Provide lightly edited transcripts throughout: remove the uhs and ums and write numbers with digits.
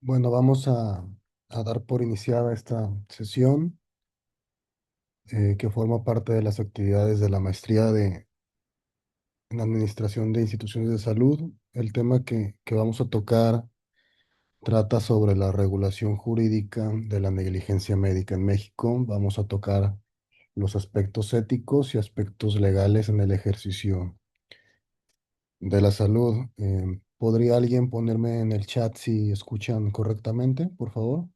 Bueno, vamos a dar por iniciada esta sesión que forma parte de las actividades de la maestría en Administración de Instituciones de Salud. El tema que vamos a tocar trata sobre la regulación jurídica de la negligencia médica en México. Vamos a tocar los aspectos éticos y aspectos legales en el ejercicio de la salud. ¿Podría alguien ponerme en el chat si escuchan correctamente, por favor?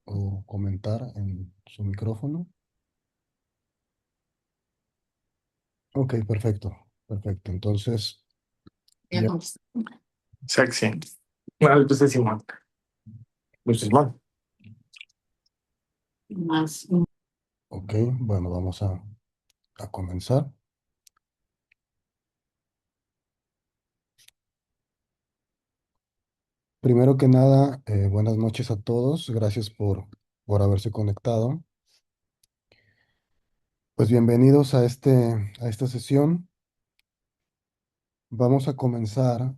O comentar en su micrófono. Ok, perfecto, perfecto. Entonces, ya, Sexy. Vale, pues es Simón. Pues Simón. Más. ok, bueno, vamos a comenzar. Primero que nada, buenas noches a todos. Gracias por haberse conectado. Pues bienvenidos a esta sesión. Vamos a comenzar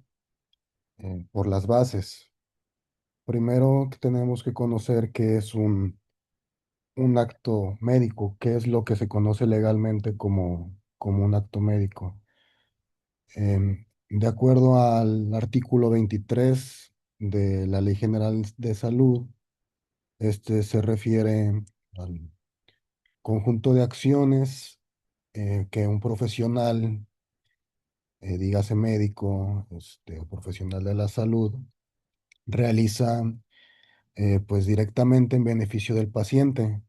por las bases. Primero que tenemos que conocer qué es un acto médico, qué es lo que se conoce legalmente como un acto médico. De acuerdo al artículo 23 de la Ley General de Salud, este se refiere al conjunto de acciones que un profesional, dígase médico, o profesional de la salud, realiza pues directamente en beneficio del paciente.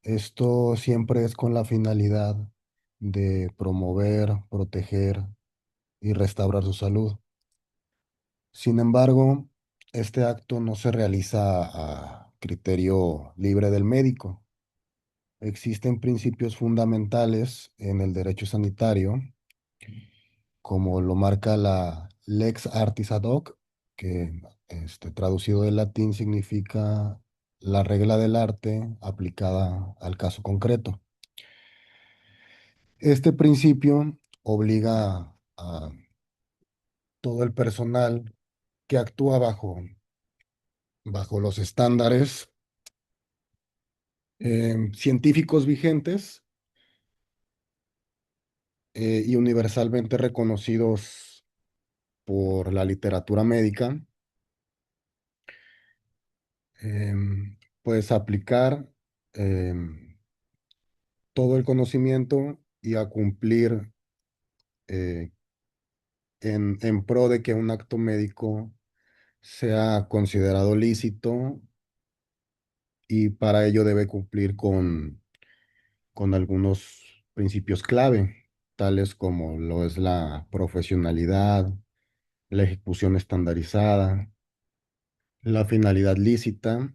Esto siempre es con la finalidad de promover, proteger y restaurar su salud. Sin embargo, este acto no se realiza a criterio libre del médico. Existen principios fundamentales en el derecho sanitario, como lo marca la Lex Artis ad hoc, que traducido del latín significa la regla del arte aplicada al caso concreto. Este principio obliga a todo el personal que actúa bajo los estándares científicos vigentes y universalmente reconocidos por la literatura médica, pues aplicar em, todo el conocimiento y a cumplir eh, en pro de que un acto médico sea considerado lícito, y para ello debe cumplir con algunos principios clave, tales como lo es la profesionalidad, la ejecución estandarizada, la finalidad lícita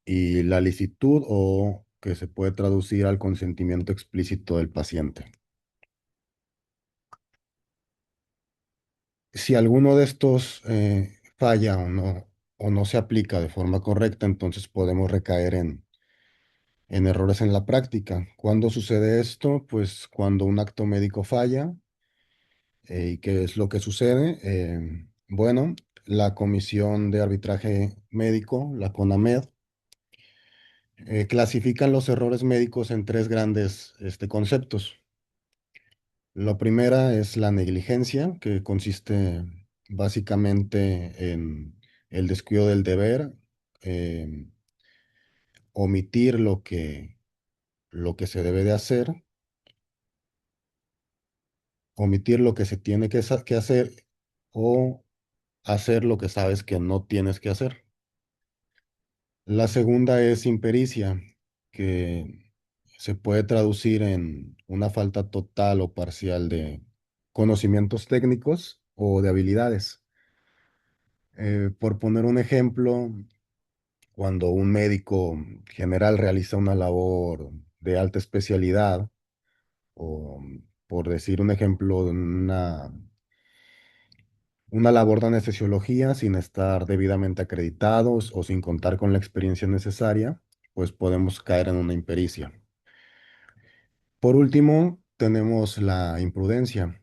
y la licitud, o que se puede traducir al consentimiento explícito del paciente. Si alguno de estos falla o no se aplica de forma correcta, entonces podemos recaer en errores en la práctica. ¿Cuándo sucede esto? Pues cuando un acto médico falla. ¿Y qué es lo que sucede? Bueno, la Comisión de Arbitraje Médico, la CONAMED, clasifican los errores médicos en tres grandes conceptos. La primera es la negligencia, que consiste básicamente en el descuido del deber, em, omitir lo que se debe de hacer, omitir lo que se tiene que hacer, o hacer lo que sabes que no tienes que hacer. La segunda es impericia, que se puede traducir en una falta total o parcial de conocimientos técnicos o de habilidades. Por poner un ejemplo, cuando un médico general realiza una labor de alta especialidad, o por decir un ejemplo, una labor de anestesiología sin estar debidamente acreditados o sin contar con la experiencia necesaria, pues podemos caer en una impericia. Por último, tenemos la imprudencia,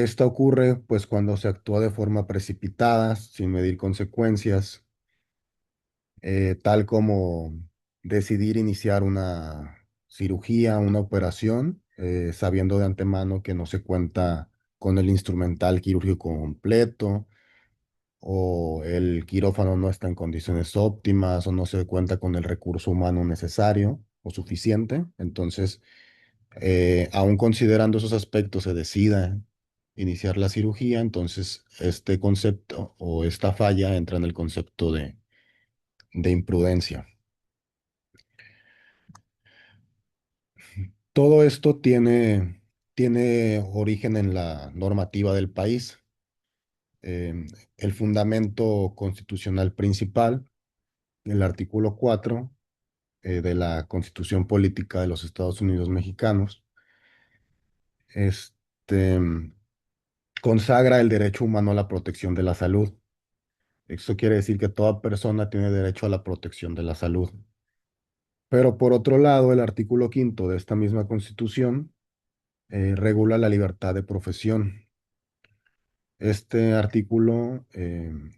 Esta ocurre pues cuando se actúa de forma precipitada, sin medir consecuencias, tal como decidir iniciar una cirugía, una operación, sabiendo de antemano que no se cuenta con el instrumental quirúrgico completo, o el quirófano no está en condiciones óptimas, o no se cuenta con el recurso humano necesario o suficiente. Entonces, aún considerando esos aspectos, se decida iniciar la cirugía, entonces este concepto o esta falla entra en el concepto de imprudencia. Todo esto tiene origen en la normativa del país. El fundamento constitucional principal, el artículo 4 de la Constitución Política de los Estados Unidos Mexicanos, este, consagra el derecho humano a la protección de la salud. Eso quiere decir que toda persona tiene derecho a la protección de la salud. Pero por otro lado, el artículo quinto de esta misma Constitución regula la libertad de profesión. Este artículo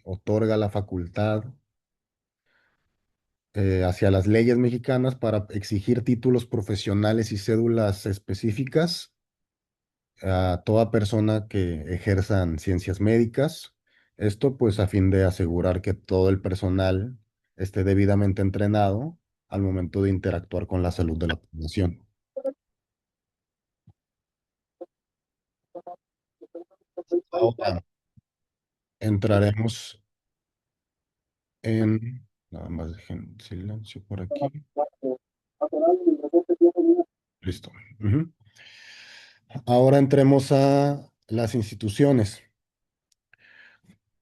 otorga la facultad hacia las leyes mexicanas para exigir títulos profesionales y cédulas específicas a toda persona que ejerzan ciencias médicas. Esto pues a fin de asegurar que todo el personal esté debidamente entrenado al momento de interactuar con la salud de la población. Ahora entraremos en... Nada más dejen silencio por aquí. Listo. Ujú. Ahora entremos a las instituciones.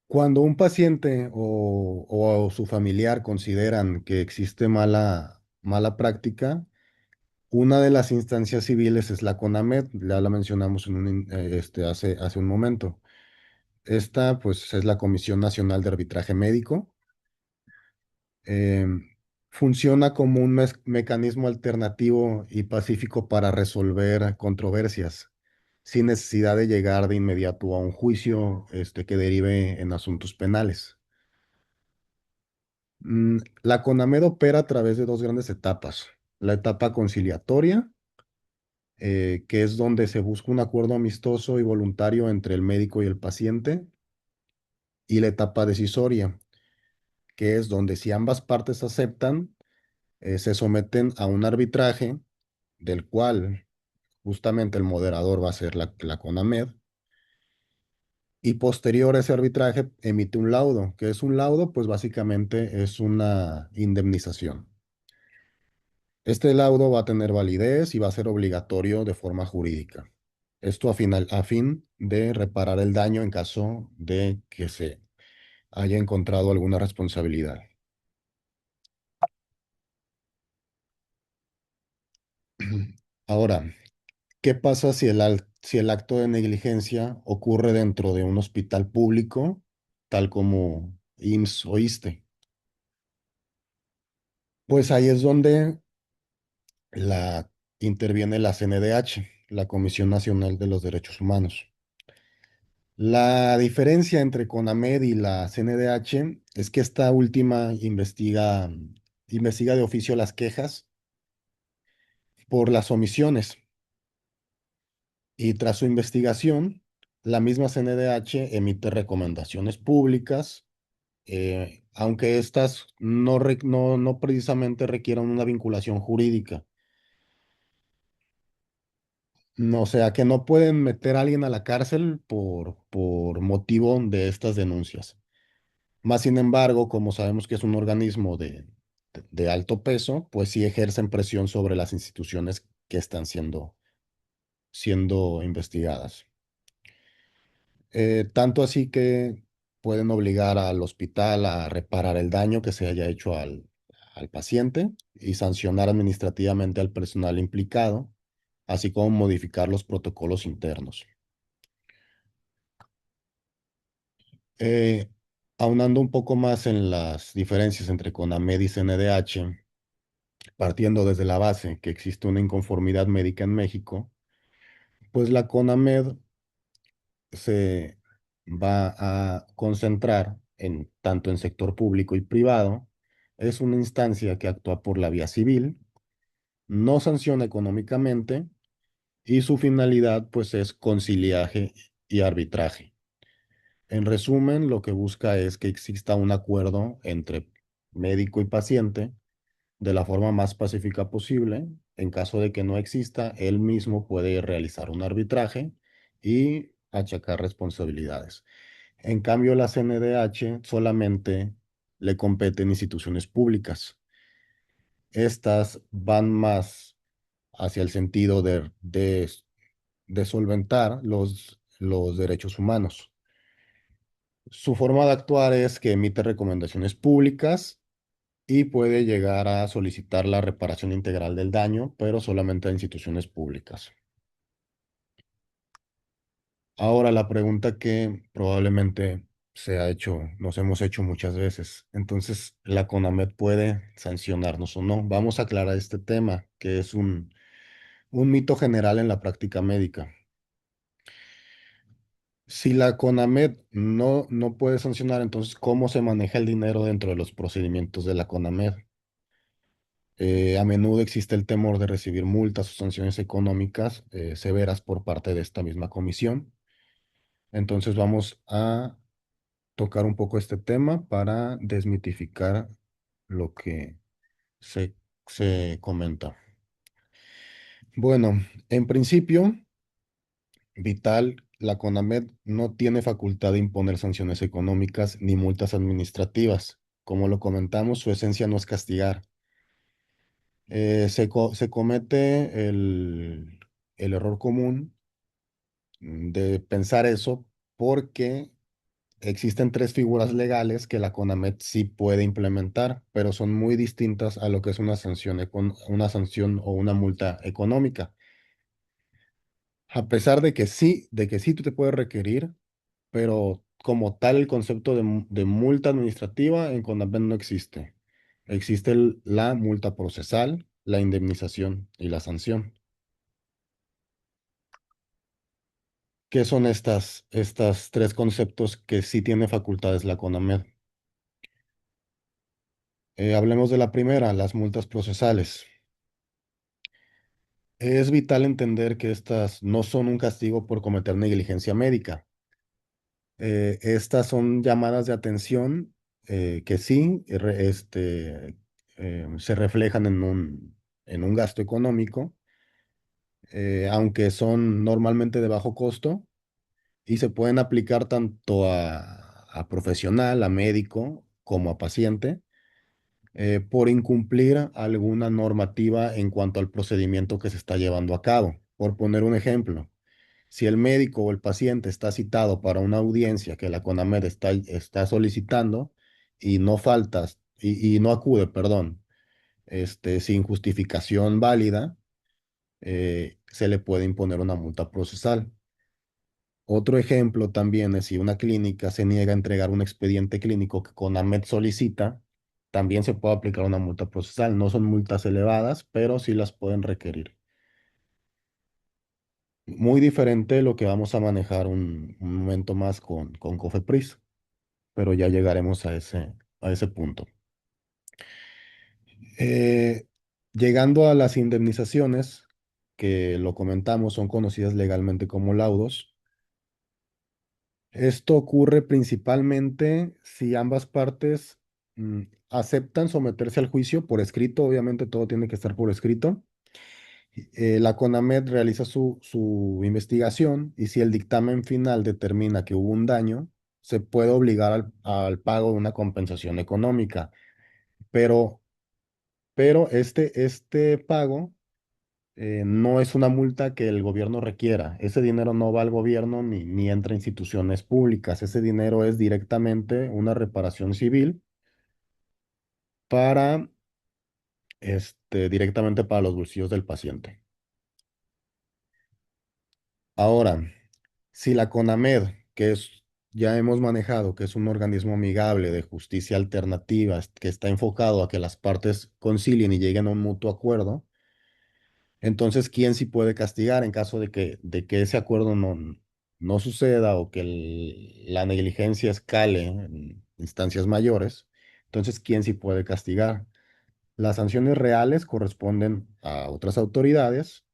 Cuando un paciente o su familiar consideran que existe mala práctica, una de las instancias civiles es la CONAMED, ya la mencionamos hace un momento. Esta, pues, es la Comisión Nacional de Arbitraje Médico. Em, Funciona como un mecanismo alternativo y pacífico para resolver controversias, sin necesidad de llegar de inmediato a un juicio, que derive en asuntos penales. La CONAMED opera a través de dos grandes etapas. La etapa conciliatoria, que es donde se busca un acuerdo amistoso y voluntario entre el médico y el paciente, y la etapa decisoria, que es donde si ambas partes aceptan, se someten a un arbitraje del cual justamente el moderador va a ser la CONAMED, y posterior a ese arbitraje emite un laudo, que es un laudo, pues básicamente es una indemnización. Este laudo va a tener validez y va a ser obligatorio de forma jurídica. Esto a fin de reparar el daño en caso de que se haya encontrado alguna responsabilidad. Ahora, ¿qué pasa si el acto de negligencia ocurre dentro de un hospital público, tal como IMSS o ISSSTE? Pues ahí es donde la, interviene la CNDH, la Comisión Nacional de los Derechos Humanos. La diferencia entre CONAMED y la CNDH es que esta última investiga de oficio las quejas por las omisiones, y tras su investigación, la misma CNDH emite recomendaciones públicas, aunque estas no precisamente requieran una vinculación jurídica. No, o sea, que no pueden meter a alguien a la cárcel por motivo de estas denuncias. Más sin embargo, como sabemos que es un organismo de alto peso, pues sí ejercen presión sobre las instituciones que están siendo investigadas. Tanto así que pueden obligar al hospital a reparar el daño que se haya hecho al paciente y sancionar administrativamente al personal implicado, así como modificar los protocolos internos. Eh, Aunando un poco más en las diferencias entre CONAMED y CNDH, partiendo desde la base que existe una inconformidad médica en México, pues la CONAMED se va a concentrar en tanto en sector público y privado. Es una instancia que actúa por la vía civil, no sanciona económicamente y su finalidad pues es conciliaje y arbitraje. En resumen, lo que busca es que exista un acuerdo entre médico y paciente de la forma más pacífica posible. En caso de que no exista, él mismo puede realizar un arbitraje y achacar responsabilidades. En cambio, la CNDH solamente le competen instituciones públicas. Estas van más hacia el sentido de solventar los derechos humanos. Su forma de actuar es que emite recomendaciones públicas y puede llegar a solicitar la reparación integral del daño, pero solamente a instituciones públicas. Ahora la pregunta que probablemente nos hemos hecho muchas veces. Entonces, ¿la CONAMED puede sancionarnos o no? Vamos a aclarar este tema, que es un mito general en la práctica médica. Si la CONAMED no puede sancionar, entonces, ¿cómo se maneja el dinero dentro de los procedimientos de la CONAMED? A menudo existe el temor de recibir multas o sanciones económicas severas por parte de esta misma comisión. Entonces vamos a tocar un poco este tema para desmitificar lo que se, se comenta. Bueno, en principio, Vital, la CONAMED no tiene facultad de imponer sanciones económicas ni multas administrativas. Como lo comentamos, su esencia no es castigar. Se comete el error común de pensar eso porque existen tres figuras legales que la CONAMED sí puede implementar, pero son muy distintas a lo que es una sanción o una multa económica. A pesar de que sí tú te puedes requerir, pero como tal el concepto de multa administrativa en CONAMED no existe. Existe la multa procesal, la indemnización y la sanción. ¿Qué son estas tres conceptos que sí tiene facultades la CONAMED? Hablemos de la primera, las multas procesales. Es vital entender que estas no son un castigo por cometer negligencia médica. Estas son llamadas de atención que sí se reflejan en un gasto económico, aunque son normalmente de bajo costo y se pueden aplicar tanto a profesional, a médico, como a paciente, por incumplir alguna normativa en cuanto al procedimiento que se está llevando a cabo. Por poner un ejemplo, si el médico o el paciente está citado para una audiencia que la CONAMED está solicitando y no faltas, y no acude, perdón, sin justificación válida, se le puede imponer una multa procesal. Otro ejemplo también es si una clínica se niega a entregar un expediente clínico que CONAMED solicita, también se puede aplicar una multa procesal. No son multas elevadas, pero sí las pueden requerir. Muy diferente lo que vamos a manejar un momento más con COFEPRIS, pero ya llegaremos a ese punto. Eh, Llegando a las indemnizaciones, que lo comentamos, son conocidas legalmente como laudos. Esto ocurre principalmente si ambas partes aceptan someterse al juicio por escrito. Obviamente todo tiene que estar por escrito. La CONAMED realiza su investigación y si el dictamen final determina que hubo un daño, se puede obligar al pago de una compensación económica. Pero, pero este pago no es una multa que el gobierno requiera. Ese dinero no va al gobierno ni entra a instituciones públicas. Ese dinero es directamente una reparación civil para, directamente para los bolsillos del paciente. Ahora, si la CONAMED, ya hemos manejado, que es un organismo amigable de justicia alternativa, que está enfocado a que las partes concilien y lleguen a un mutuo acuerdo, entonces, ¿quién sí puede castigar en caso de que ese acuerdo no suceda o que la negligencia escale en instancias mayores, entonces, ¿quién sí puede castigar? Las sanciones reales corresponden a otras autoridades,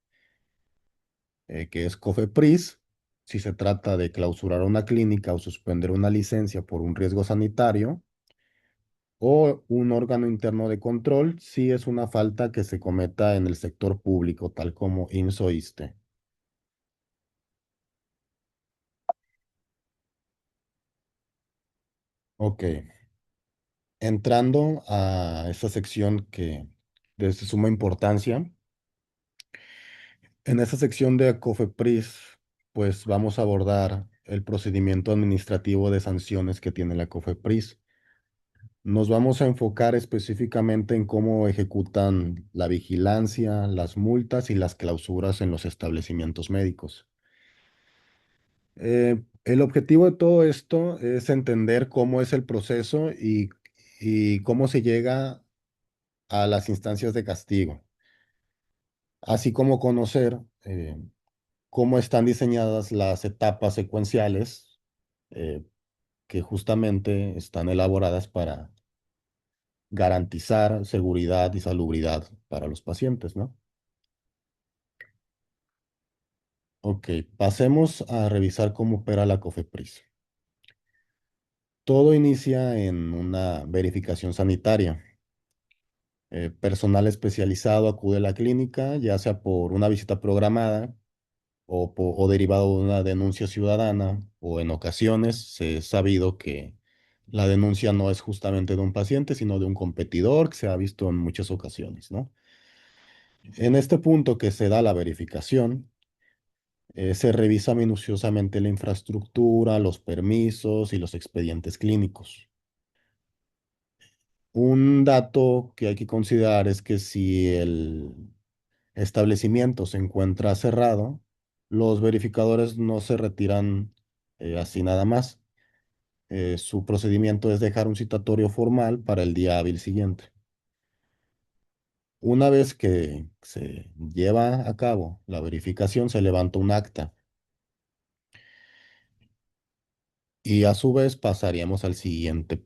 que es COFEPRIS, si se trata de clausurar una clínica o suspender una licencia por un riesgo sanitario, o un órgano interno de control si es una falta que se cometa en el sector público, tal como IMSS o ISSSTE. Ok, entrando a esta sección que de suma importancia, en esta sección de COFEPRIS, pues vamos a abordar el procedimiento administrativo de sanciones que tiene la COFEPRIS. Nos vamos a enfocar específicamente en cómo ejecutan la vigilancia, las multas y las clausuras en los establecimientos médicos. El objetivo de todo esto es entender cómo es el proceso y cómo se llega a las instancias de castigo, así como conocer cómo están diseñadas las etapas secuenciales, eh, que justamente están elaboradas para garantizar seguridad y salubridad para los pacientes, ¿no? Ok, pasemos a revisar cómo opera la COFEPRIS. Todo inicia en una verificación sanitaria. Personal especializado acude a la clínica, ya sea por una visita programada o derivado de una denuncia ciudadana, o en ocasiones se es sabido que la denuncia no es justamente de un paciente, sino de un competidor, que se ha visto en muchas ocasiones, ¿no? En este punto que se da la verificación, se revisa minuciosamente la infraestructura, los permisos y los expedientes clínicos. Un dato que hay que considerar es que si el establecimiento se encuentra cerrado, los verificadores no se retiran así nada más. Su procedimiento es dejar un citatorio formal para el día hábil siguiente. Una vez que se lleva a cabo la verificación, se levanta un acta y a su vez pasaríamos al siguiente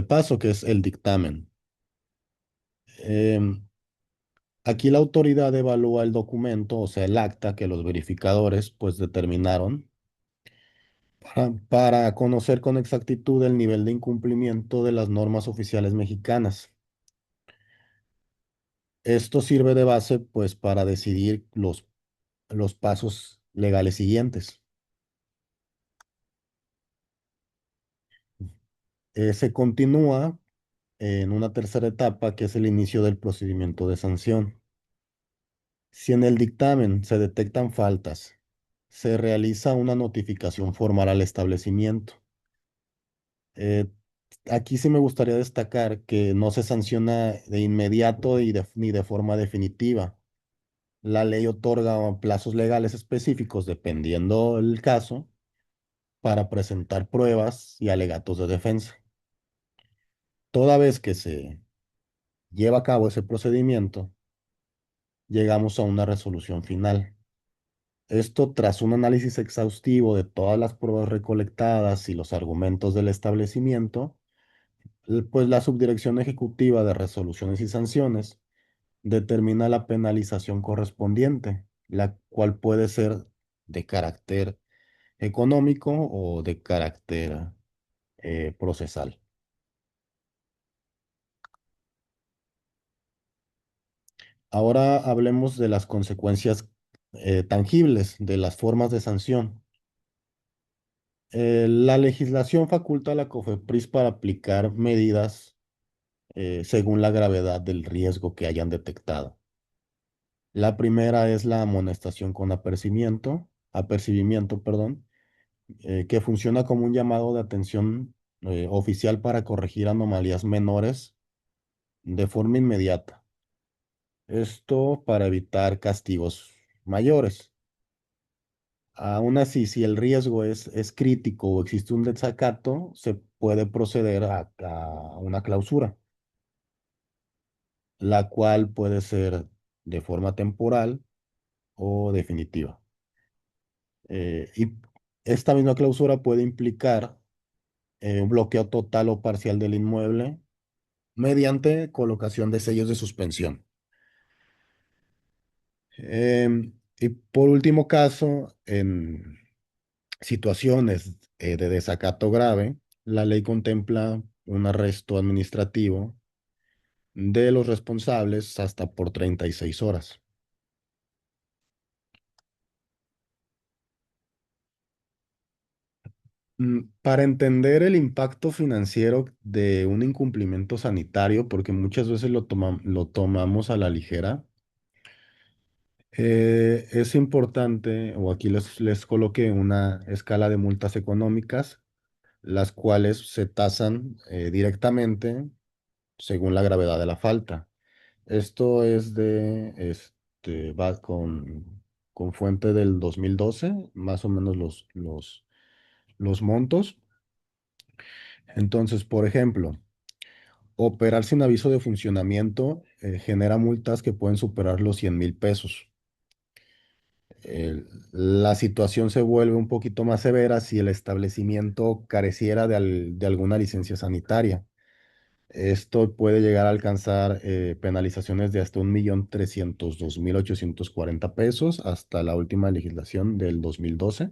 paso, que es el dictamen. Em, Aquí la autoridad evalúa el documento, o sea, el acta que los verificadores pues determinaron para conocer con exactitud el nivel de incumplimiento de las normas oficiales mexicanas. Esto sirve de base pues para decidir los pasos legales siguientes. Se continúa en una tercera etapa que es el inicio del procedimiento de sanción. Si en el dictamen se detectan faltas, se realiza una notificación formal al establecimiento. Eh, Aquí sí me gustaría destacar que no se sanciona de inmediato ni de forma definitiva. La ley otorga plazos legales específicos, dependiendo el caso, para presentar pruebas y alegatos de defensa. Toda vez que se lleva a cabo ese procedimiento, llegamos a una resolución final. Esto tras un análisis exhaustivo de todas las pruebas recolectadas y los argumentos del establecimiento, pues la Subdirección Ejecutiva de Resoluciones y Sanciones determina la penalización correspondiente, la cual puede ser de carácter económico o de carácter procesal. Ahora hablemos de las consecuencias tangibles de las formas de sanción. La legislación faculta a la COFEPRIS para aplicar medidas según la gravedad del riesgo que hayan detectado. La primera es la amonestación con apercibimiento, perdón, que funciona como un llamado de atención oficial para corregir anomalías menores de forma inmediata. Esto para evitar castigos mayores. Aún así, si el riesgo es crítico o existe un desacato, se puede proceder a una clausura, la cual puede ser de forma temporal o definitiva. Y esta misma clausura puede implicar un bloqueo total o parcial del inmueble mediante colocación de sellos de suspensión. Y por último caso, en situaciones de desacato grave, la ley contempla un arresto administrativo de los responsables hasta por 36 horas. Para entender el impacto financiero de un incumplimiento sanitario, porque muchas veces lo tomamos a la ligera, es importante, o aquí les coloqué una escala de multas económicas, las cuales se tasan directamente según la gravedad de la falta. Esto es va con fuente del 2012, más o menos los montos. Entonces, por ejemplo, operar sin aviso de funcionamiento genera multas que pueden superar los 100,000 pesos. La situación se vuelve un poquito más severa si el establecimiento careciera de alguna licencia sanitaria. Esto puede llegar a alcanzar penalizaciones de hasta 1,302,840 pesos hasta la última legislación del 2012.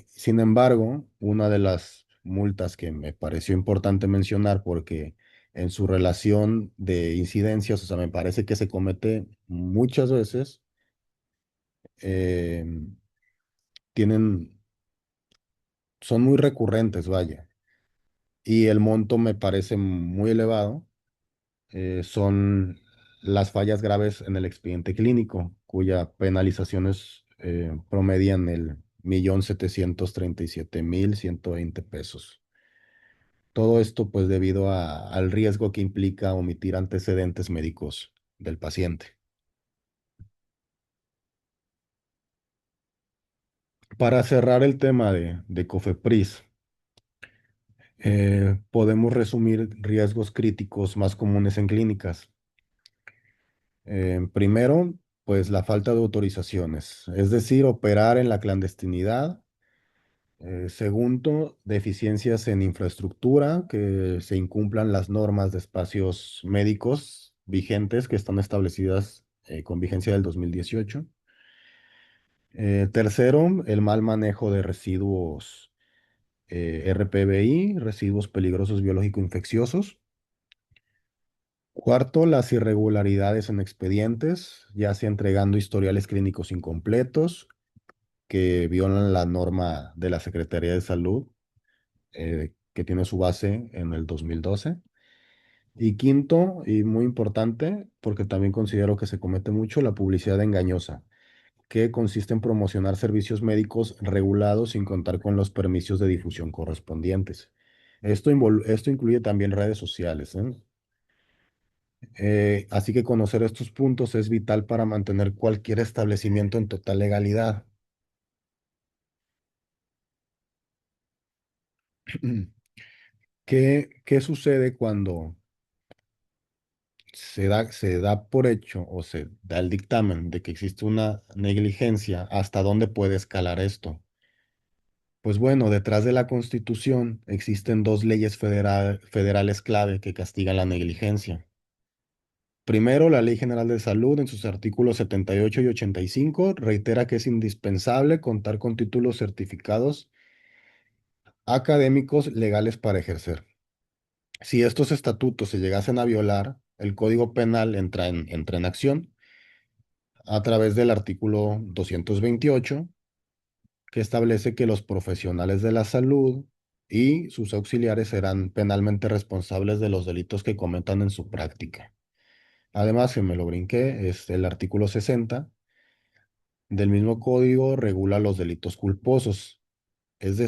Sin embargo, una de las multas que me pareció importante mencionar porque en su relación de incidencias, o sea, me parece que se comete muchas veces, eh, tienen, son muy recurrentes, vaya, y el monto me parece muy elevado. Son las fallas graves en el expediente clínico, cuya penalizaciones promedian el 1,737,120 pesos. Todo esto pues debido al riesgo que implica omitir antecedentes médicos del paciente. Para cerrar el tema de COFEPRIS, podemos resumir riesgos críticos más comunes en clínicas. Primero, pues la falta de autorizaciones, es decir, operar en la clandestinidad. Segundo, deficiencias en infraestructura, que se incumplan las normas de espacios médicos vigentes que están establecidas con vigencia del 2018. Tercero, el mal manejo de residuos RPBI, residuos peligrosos biológico-infecciosos. Cuarto, las irregularidades en expedientes, ya sea entregando historiales clínicos incompletos que violan la norma de la Secretaría de Salud, que tiene su base en el 2012. Y quinto, y muy importante, porque también considero que se comete mucho, la publicidad engañosa, que consiste en promocionar servicios médicos regulados sin contar con los permisos de difusión correspondientes. Esto incluye también redes sociales, ¿eh? Así que conocer estos puntos es vital para mantener cualquier establecimiento en total legalidad. ¿Qué sucede cuando se da por hecho o se da el dictamen de que existe una negligencia? ¿Hasta dónde puede escalar esto? Pues bueno, detrás de la Constitución existen dos leyes federales clave que castigan la negligencia. Primero, la Ley General de Salud, en sus artículos 78 y 85, reitera que es indispensable contar con títulos certificados académicos legales para ejercer. Si estos estatutos se llegasen a violar, el Código Penal entra en acción a través del artículo 228, que establece que los profesionales de la salud y sus auxiliares serán penalmente responsables de los delitos que cometan en su práctica. Además, que me lo brinqué, es el artículo 60 del mismo código regula los delitos culposos, es decir,